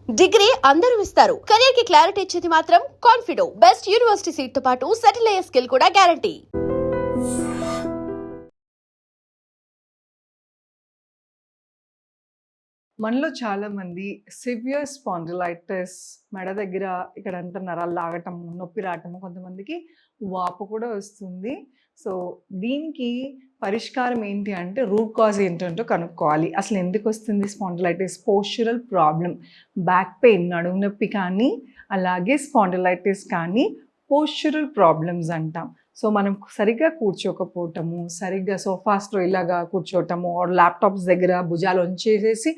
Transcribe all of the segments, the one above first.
Degree అందరూ ఇస్తారు. Career కి క్లారిటీ ఇచ్చేది మాత్రం కాన్ఫిడో. బెస్ట్ యూనివర్సిటీ సీట్ తో పాటు సెటిల్ అయ్యే స్కిల్ కూడా గ్యారంటీ. మనలో చాలామంది సివియర్ స్పాండిలైటిస్ మెడ దగ్గర ఇక్కడంతా నరాలు లాగటము, నొప్పి రావటము, కొంతమందికి వాపు కూడా వస్తుంది. సో దీనికి పరిష్కారం ఏంటి అంటే రూట్ కాజ్ ఏంటంటో కనుక్కోవాలి. అసలు ఎందుకు వస్తుంది స్పాండిలైటిస్? పోస్చురల్ ప్రాబ్లం, బ్యాక్ పెయిన్, నడుము నొప్పి కానీ, అలాగే స్పాండిలైటిస్ కానీ పోస్చురల్ ప్రాబ్లమ్స్ అంటాం. సో మనం సరిగ్గా కూర్చోకపోవటము, సరిగ్గా సోఫాస్లో ఇలాగా కూర్చోవటము, ల్యాప్టాప్స్ దగ్గర భుజాలు వంచేసేసి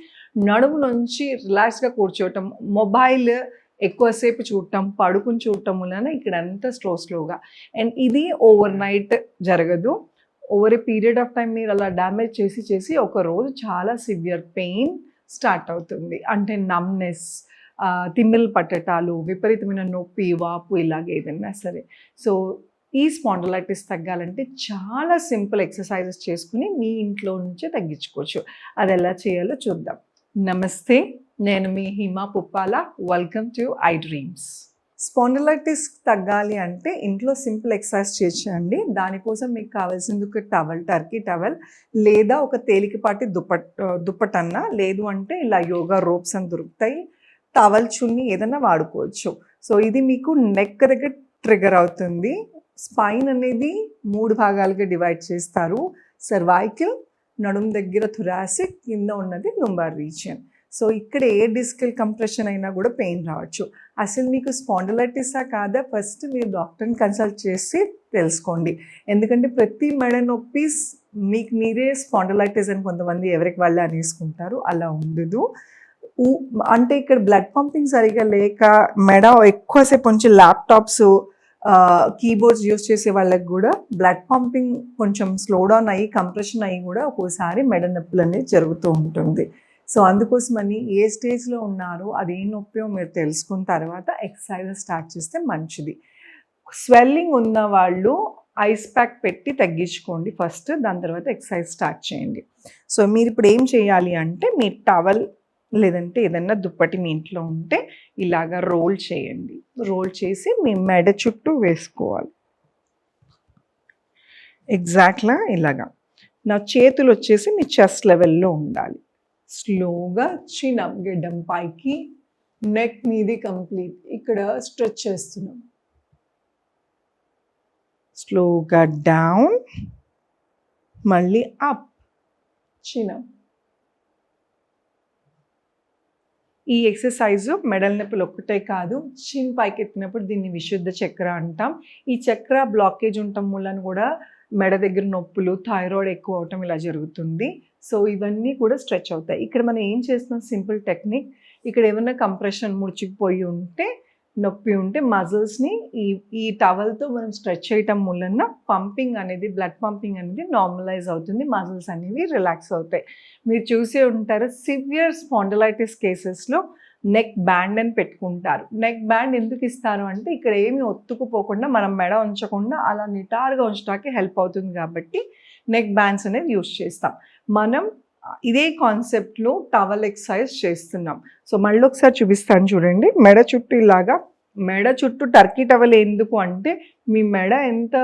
నడుము నుంచి రిలాక్స్గా కూర్చోవటం, మొబైల్ ఎక్కువసేపు చూడటం, పడుకుని చూడటం వలన ఇక్కడంతా స్లోగా. అండ్ ఇది ఓవర్ నైట్ జరగదు. Over a period of time మీరు అలా డ్యామేజ్ చేసి ఒక రోజు చాలా సివియర్ పెయిన్ స్టార్ట్ అవుతుంది. అంటే నమ్నెస్, తిమ్మిలు పట్టటాలు, విపరీతమైన నొప్పి, వాపు, ఇలాగ ఏదైనా సరే. సో ఈ స్పాండిలైటిస్ తగ్గాలంటే చాలా సింపుల్ ఎక్సర్సైజెస్ చేసుకుని మీ ఇంట్లో నుంచే తగ్గించుకోవచ్చు. అది ఎలా చేయాలో చూద్దాం. నమస్తే, నేను మీ Hima Puppala. Welcome to I dreams. Spondylitis తగ్గాలి అంటే ఇంట్లో సింపుల్ ఎక్సర్సైజ్ చేయండి. దానికోసం మీకు కావాల్సింది ఒక టవల్, టర్కీ టవల్, లేదా ఒక తేలికపాటి దుప్పటన్నా, లేదు అంటే ఇలా యోగా రోప్స్ అని దొరుకుతాయి. టవల్, చున్నీ ఏదైనా వాడుకోవచ్చు. సో ఇది మీకు నెక్ దగ్గర ట్రిగర్ అవుతుంది. స్పైన్ అనేది 3 భాగాలుగా డివైడ్ చేస్తారు. సర్వైకల్, నడుము దగ్గర థొరాసిక్, కింద ఉన్నది లుంబార్ రీజియన్. సో ఇక్కడ ఏ డిస్కల్ కంప్రెషన్ అయినా కూడా పెయిన్ రావచ్చు. అసలు మీకు స్పాండిలైటిసా కాదా ఫస్ట్ మీరు డాక్టర్ని కన్సల్ట్ చేసి తెలుసుకోండి. ఎందుకంటే ప్రతి మెడ నొప్పి మీకు మీరే స్పాండిలైటిస్ అని కొంతమంది ఎవరికి వాళ్ళే అనేసుకుంటారు. అలా ఉండదు. అంటే ఇక్కడ బ్లడ్ పంపింగ్ సరిగా లేక మెడ ఎక్కువసేపు కొంచెం ల్యాప్టాప్స్, కీబోర్డ్స్ యూస్ చేసే వాళ్ళకి కూడా బ్లడ్ పంపింగ్ కొంచెం స్లో డౌన్ అయ్యి, కంప్రెషన్ అయ్యి కూడా ఒక్కోసారి మెడ నొప్పులు అనేది జరుగుతూ ఉంటుంది. సో అందుకోసమని ఏ స్టేజ్లో ఉన్నారో అది ఏ నొప్పో మీరు తెలుసుకున్న తర్వాత ఎక్సర్సైజ్ స్టార్ట్ చేస్తే మంచిది. స్వెల్లింగ్ ఉన్న వాళ్ళు ఐస్ ప్యాక్ పెట్టి తగ్గించుకోండి ఫస్ట్, దాని తర్వాత ఎక్సర్సైజ్ స్టార్ట్ చేయండి. సో మీరు ఇప్పుడు ఏం చేయాలి అంటే మీ టవల్ లేదంటే ఏదన్నా దుప్పటి మీ ఇంట్లో ఉంటే ఇలాగా రోల్ చేయండి. రోల్ చేసి మీ మెడ చుట్టూ వేసుకోవాలి. ఎగ్జాక్ట్లా ఇలాగా. నా చేతులు వచ్చేసి మీ చెస్ట్ లెవెల్లో ఉండాలి. స్లోగా చిన్ అప్, గెడ్డం పైకి, నెక్ మీది కంప్లీట్ ఇక్కడ స్ట్రెచ్ చేస్తున్నాం. స్లోగా డౌన్, మళ్ళీ అప్, చిన్ అప్. ఈ ఎక్సర్సైజ్ మెడల నొప్పులు ఒక్కటే కాదు, చిన్ పైకి ఎత్తినప్పుడు దీన్ని విశుద్ధ చక్ర అంటాం. ఈ చక్ర బ్లాకేజ్ ఉండటం వలన కూడా మెడ దగ్గర నొప్పులు, థైరాయిడ్ ఎక్కువ అవటం ఇలా జరుగుతుంది. సో ఇవన్నీ కూడా స్ట్రెచ్ అవుతాయి. ఇక్కడ మనం ఏం చేస్తున్నాం, సింపుల్ టెక్నిక్. ఇక్కడ ఏమైనా కంప్రెషన్ ముడిచిపోయి ఉంటే, నొప్పి ఉంటే మజిల్స్ని ఈ టవల్తో మనం స్ట్రెచ్ చేయటం వలన పంపింగ్ అనేది, బ్లడ్ పంపింగ్ అనేది నార్మలైజ్ అవుతుంది. మజిల్స్ అనేవి రిలాక్స్ అవుతాయి. మీరు చూసే ఉంటారు సివియర్ స్పాండిలైటిస్ కేసెస్లో నెక్ బ్యాండ్ అని పెట్టుకుంటారు. నెక్ బ్యాండ్ ఎందుకు ఇస్తారు అంటే ఇక్కడ ఏమి ఒత్తుకుపోకుండా, మనం మెడ ఉంచకుండా అలా నిటారుగా ఉంచడానికి హెల్ప్ అవుతుంది కాబట్టి నెక్ బ్యాండ్స్ అనేది యూజ్ చేస్తాం. మనం ఇదే కాన్సెప్ట్లో టవల్ ఎక్సర్సైజ్ చేస్తున్నాం. సో మళ్ళీ ఒకసారి చూపిస్తాను చూడండి. మెడ చుట్టూ ఇలాగా, మెడ చుట్టూ టర్కీ టవల్ ఎందుకు అంటే మీ మెడ ఎంత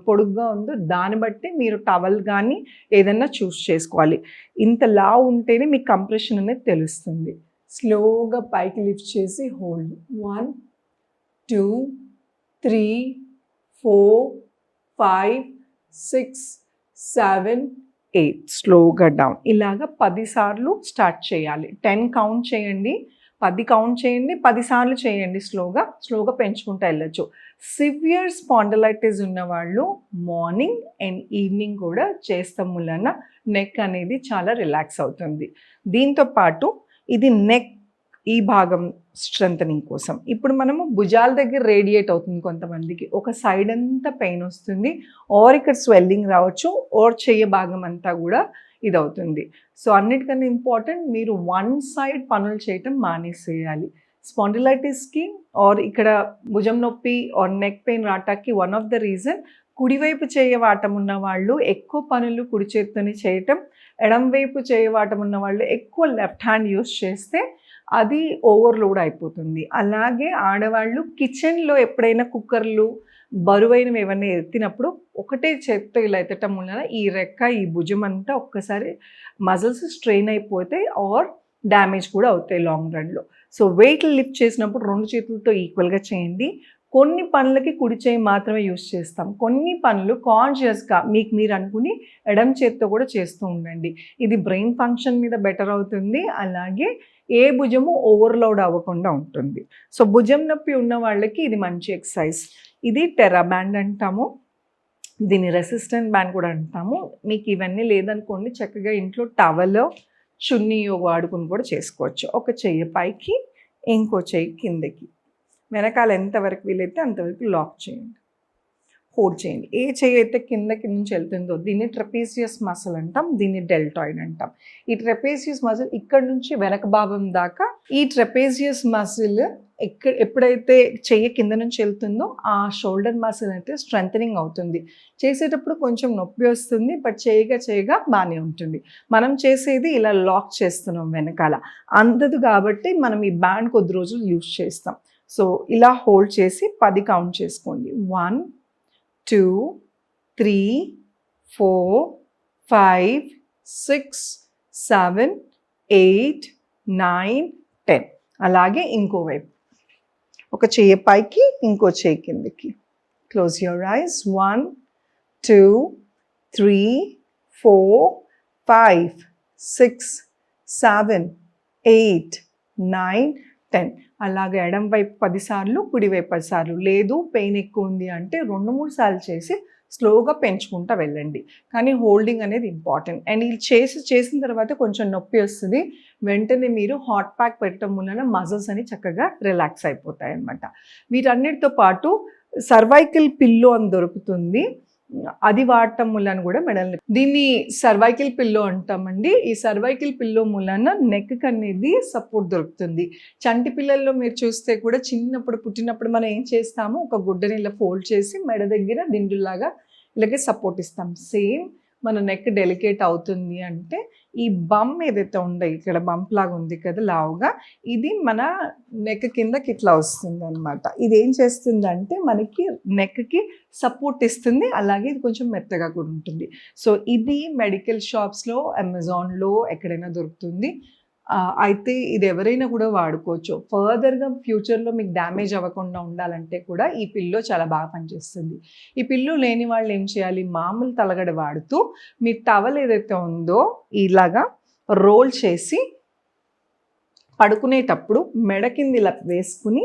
పొడుగ్గా ఉందో దాన్ని బట్టి మీరు టవల్ కానీ ఏదన్నా చూస్ చేసుకోవాలి. ఇంత లావు ఉంటేనే మీకు కంప్రెషన్ అనేది తెలుస్తుంది. స్లోగా పైకి లిఫ్ట్ చేసి హోల్డ్. 1 2 3 4 5 6 7 8. స్లోగా డౌన్. ఇలాగా 10 సార్లు స్టార్ట్ చేయాలి. 10 కౌంట్ చేయండి, 10 కౌంట్ చేయండి, 10 సార్లు చేయండి. స్లోగా పెంచుకుంటూ వెళ్ళచ్చు. సివియర్ స్పాండిలైటిస్ ఉన్న వాళ్ళు మార్నింగ్ అండ్ ఈవినింగ్ కూడా చేస్తాం వలన నెక్ అనేది చాలా రిలాక్స్ అవుతుంది. దీంతో పాటు ఇది నెక్ ఈ భాగం స్ట్రెంథనింగ్ కోసం. ఇప్పుడు మనము భుజాల దగ్గర రేడియేట్ అవుతుంది కొంతమందికి, ఒక సైడ్ అంతా పెయిన్ వస్తుంది, ఆర్ ఇక్కడ స్వెల్లింగ్ రావచ్చు, ఆర్ చెయ్య భాగం అంతా కూడా ఇది అవుతుంది. సో అన్నిటికన్నా ఇంపార్టెంట్, మీరు వన్ సైడ్ పనులు చేయటం మానేసేయాలి. స్పాండిలైటిస్కి ఆర్ ఇక్కడ భుజం నొప్పి ఆర్ నెక్ పెయిన్ రావటానికి వన్ ఆఫ్ ద రీజన్, కుడివైపు చేయవాటం ఉన్న వాళ్ళు ఎక్కువ పనులు కుడి చేతితోనే చేయటం, ఎడం వైపు చేయవాటం ఉన్న వాళ్ళు ఎక్కువ లెఫ్ట్ హ్యాండ్ యూస్ చేస్తే అది ఓవర్లోడ్ అయిపోతుంది. అలాగే ఆడవాళ్ళు కిచెన్లో ఎప్పుడైనా కుక్కర్లు బరువైనవి ఏమన్నా ఎత్తినప్పుడు ఒకటే చేత్తో ఇలా ఎత్తటం వలన ఈ రెక్క ఈ భుజం అంతా ఒక్కసారి మజిల్స్ స్ట్రెయిన్ అయిపోతాయి ఆర్ డ్యామేజ్ కూడా అవుతాయి లాంగ్ రన్లో. సో వెయిట్లు లిఫ్ట్ చేసినప్పుడు 2 చేతులతో ఈక్వల్గా చేయండి. కొన్ని పనులకి కుడి చేయి మాత్రమే యూస్ చేస్తాం, కొన్ని పనులు కాన్షియస్గా మీకు మీరు అనుకుని ఎడమ చేతితో కూడా చేస్తూ ఉండండి. ఇది బ్రెయిన్ ఫంక్షన్ మీద బెటర్ అవుతుంది, అలాగే ఏ భుజము ఓవర్లోడ్ అవ్వకుండా ఉంటుంది. సో భుజం నొప్పి ఉన్న వాళ్ళకి ఇది మంచి ఎక్సర్సైజ్. ఇది టెరా బ్యాండ్ అంటాము, దీన్ని రెసిస్టెంట్ బ్యాండ్ కూడా అంటాము. మీకు ఇవన్నీ లేదనుకోండి, చక్కగా ఇంట్లో టవల్ చున్నీయో వాడుకుని కూడా చేసుకోవచ్చు. ఒక చెయ్యి పైకి, ఇంకో చెయ్యి కిందకి, వెనకాల ఎంతవరకు వీలైతే అంతవరకు లాక్ చేయండి, హోల్డ్ చేయండి. ఏ చెయ్యి అయితే కిందకి నుంచి వెళ్తుందో దీన్ని ట్రెపీజియస్ మసిల్ అంటాం, దీన్ని డెల్టాయిడ్ అంటాం. ఈ ట్రెపేజియస్ మసిల్ ఇక్కడ నుంచి వెనక భాగం దాకా, ఈ ట్రెపేజియస్ మసిల్ ఎప్పుడైతే చెయ్యి కింద నుంచి వెళ్తుందో ఆ షోల్డర్ మసిల్ అయితే స్ట్రెంథనింగ్ అవుతుంది. చేసేటప్పుడు కొంచెం నొప్పి వస్తుంది, బట్ చేయగా బాగానే ఉంటుంది. మనం చేసేది ఇలా లాక్ చేస్తున్నాం వెనకాల, అందదు కాబట్టి మనం ఈ బ్యాండ్ కొద్ది రోజులు యూజ్ చేస్తాం. సో ఇలా హోల్డ్ చేసి 10 కౌంట్ చేసుకోండి. 1 2 3 4 5 6 7 8 9 10. అలాగే ఇంకో వైపు ఒక చెయ్యి పైకి, ఇంకో చెయ్యి కిందకి. Close your eyes. 1 2 3 4 5 6 7 8 9 10. అలాగే ఎడం వైపు 10 సార్లు, కుడి వైపు 10 సార్లు. లేదు పెయిన్ ఎక్కువ ఉంది అంటే 2-3 సార్లు చేసి స్లోగా పెంచుకుంటూ వెళ్ళండి. కానీ హోల్డింగ్ అనేది ఇంపార్టెంట్. అండ్ ఇది చేసిన తర్వాత కొంచెం నొప్పి వస్తుంది, వెంటనే మీరు హాట్ ప్యాక్ పెట్టడం వలన మజిల్స్ అని చక్కగా రిలాక్స్ అయిపోతాయి అన్నమాట. వీటన్నిటితో పాటు సర్వైకల్ పిల్లో అని దొరుకుతుంది, అది వాడటం మూలన కూడా మెడల్ని, దీన్ని సర్వైకల్ పిల్లో అంటామండి. ఈ సర్వైకల్ పిల్లో మూలన నెక్ అనేది సపోర్ట్ దొరుకుతుంది. చంటి పిల్లల్లో మీరు చూస్తే కూడా పుట్టినప్పుడు మనం ఏం చేస్తాము, ఒక గుడ్డని ఇలా ఫోల్డ్ చేసి మెడ దగ్గర దిండులాగా ఇలాగే సపోర్ట్ ఇస్తాం. సేమ్ మన నెక్ డెలికేట్ అవుతుంది అంటే ఈ బమ్ ఏదైతే ఉందో, ఇక్కడ బంప్ లాగా ఉంది కదా లావుగా, ఇది మన నెక్ కిందకి ఇట్లా వస్తుంది అనమాట. ఇది ఏం చేస్తుందంటే మనకి నెక్కి సపోర్ట్ ఇస్తుంది, అలాగే ఇది కొంచెం మెత్తగా కూడా ఉంటుంది. సో ఇది మెడికల్ షాప్స్లో, అమెజాన్లో ఎక్కడైనా దొరుకుతుంది. అయితే ఇది ఎవరైనా కూడా వాడుకోవచ్చు. ఫర్దర్గా ఫ్యూచర్లో మీకు డ్యామేజ్ అవ్వకుండా ఉండాలంటే కూడా ఈ పిల్లో చాలా బాగా పనిచేస్తుంది. ఈ పిల్లో లేని వాళ్ళు ఏం చేయాలి, మామూలు తలగడ వాడుతూ మీ టవల్ ఏదైతే ఉందో ఇలాగా రోల్ చేసి పడుకునేటప్పుడు మెడ కింద ఇలా వేసుకుని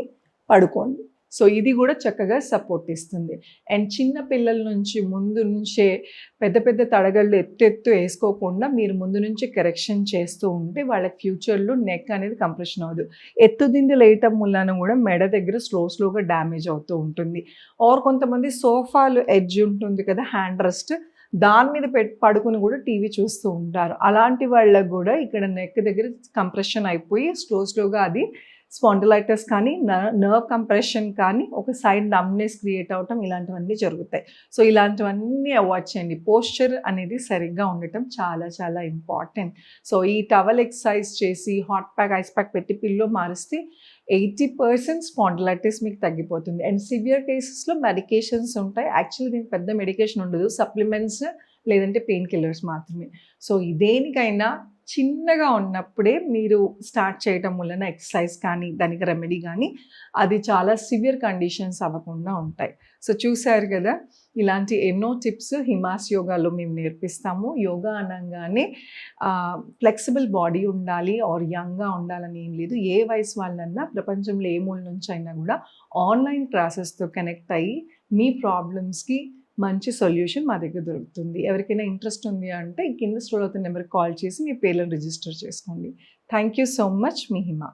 పడుకోండి. సో ఇది కూడా చక్కగా సపోర్ట్ ఇస్తుంది. అండ్ చిన్న పిల్లల నుంచి ముందు నుంచే పెద్ద తడగళ్ళు ఎత్తు వేసుకోకుండా మీరు ముందు నుంచి కరెక్షన్ చేస్తూ ఉంటే వాళ్ళకి ఫ్యూచర్లో నెక్ అనేది కంప్రెషన్ అవ్వదు. ఎత్తుదిండి లేయటం వలన కూడా మెడ దగ్గర స్లోగా డ్యామేజ్ అవుతూ ఉంటుంది. ఆర్ కొంతమంది సోఫాలు ఎడ్జ్ ఉంటుంది కదా, హ్యాండ్ రెస్ట్, దాని మీద పడుకుని కూడా టీవీ చూస్తూ ఉంటారు. అలాంటి వాళ్ళకు కూడా ఇక్కడ నెక్ దగ్గర కంప్రెషన్ అయిపోయి స్లోగా అది స్పాండిలైటిస్ కానీ నర్వ్ కంప్రెషన్ కానీ ఒక సైడ్ నమ్నెస్ క్రియేట్ అవటం, ఇలాంటివన్నీ జరుగుతాయి. సో ఇలాంటివన్నీ అవాయిడ్ చేయండి. పోస్చర్ అనేది సరిగ్గా ఉండటం చాలా ఇంపార్టెంట్. సో ఈ టవల్ ఎక్సర్సైజ్ చేసి హాట్ ప్యాక్, ఐస్ ప్యాక్ పెట్టి పిల్లో మారిస్తే 80% స్పాండిలైటిస్ మీకు తగ్గిపోతుంది. అండ్ సివియర్ కేసెస్లో మెడికేషన్స్ ఉంటాయి. యాక్చువల్లీ దీనికి పెద్ద మెడికేషన్ ఉండదు, సప్లిమెంట్స్ లేదంటే పెయిన్ కిల్లర్స్ మాత్రమే. సో దేనికైనా చిన్నగా ఉన్నప్పుడే మీరు స్టార్ట్ చేయటం వలన ఎక్సర్సైజ్ కానీ దానికి రెమెడీ కానీ అది చాలా సివియర్ కండిషన్స్ అవ్వకుండా ఉంటాయి. సో చూశారు కదా, ఇలాంటి ఎన్నో టిప్స్ హిమాస్ యోగాలో మేము నేర్పిస్తాము. యోగా అనగానే ఫ్లెక్సిబుల్ బాడీ ఉండాలి ఆర్ యంగ్గా ఉండాలని ఏం లేదు. ఏ వయసు వాళ్ళన్నా ప్రపంచంలో ఏ మూల నుంచి అయినా కూడా ఆన్లైన్ క్లాసెస్తో కనెక్ట్ అయ్యి మీ ప్రాబ్లమ్స్కి మంచి సొల్యూషన్ మా దగ్గర దొరుకుతుంది. ఎవరికైనా ఇంట్రెస్ట్ ఉంది అంటే కింద స్క్రోల్ అవుతున్న నెంబర్కి కాల్ చేసి మీ పేర్లను రిజిస్టర్ చేసుకోండి. Thank you so much. Me Hima.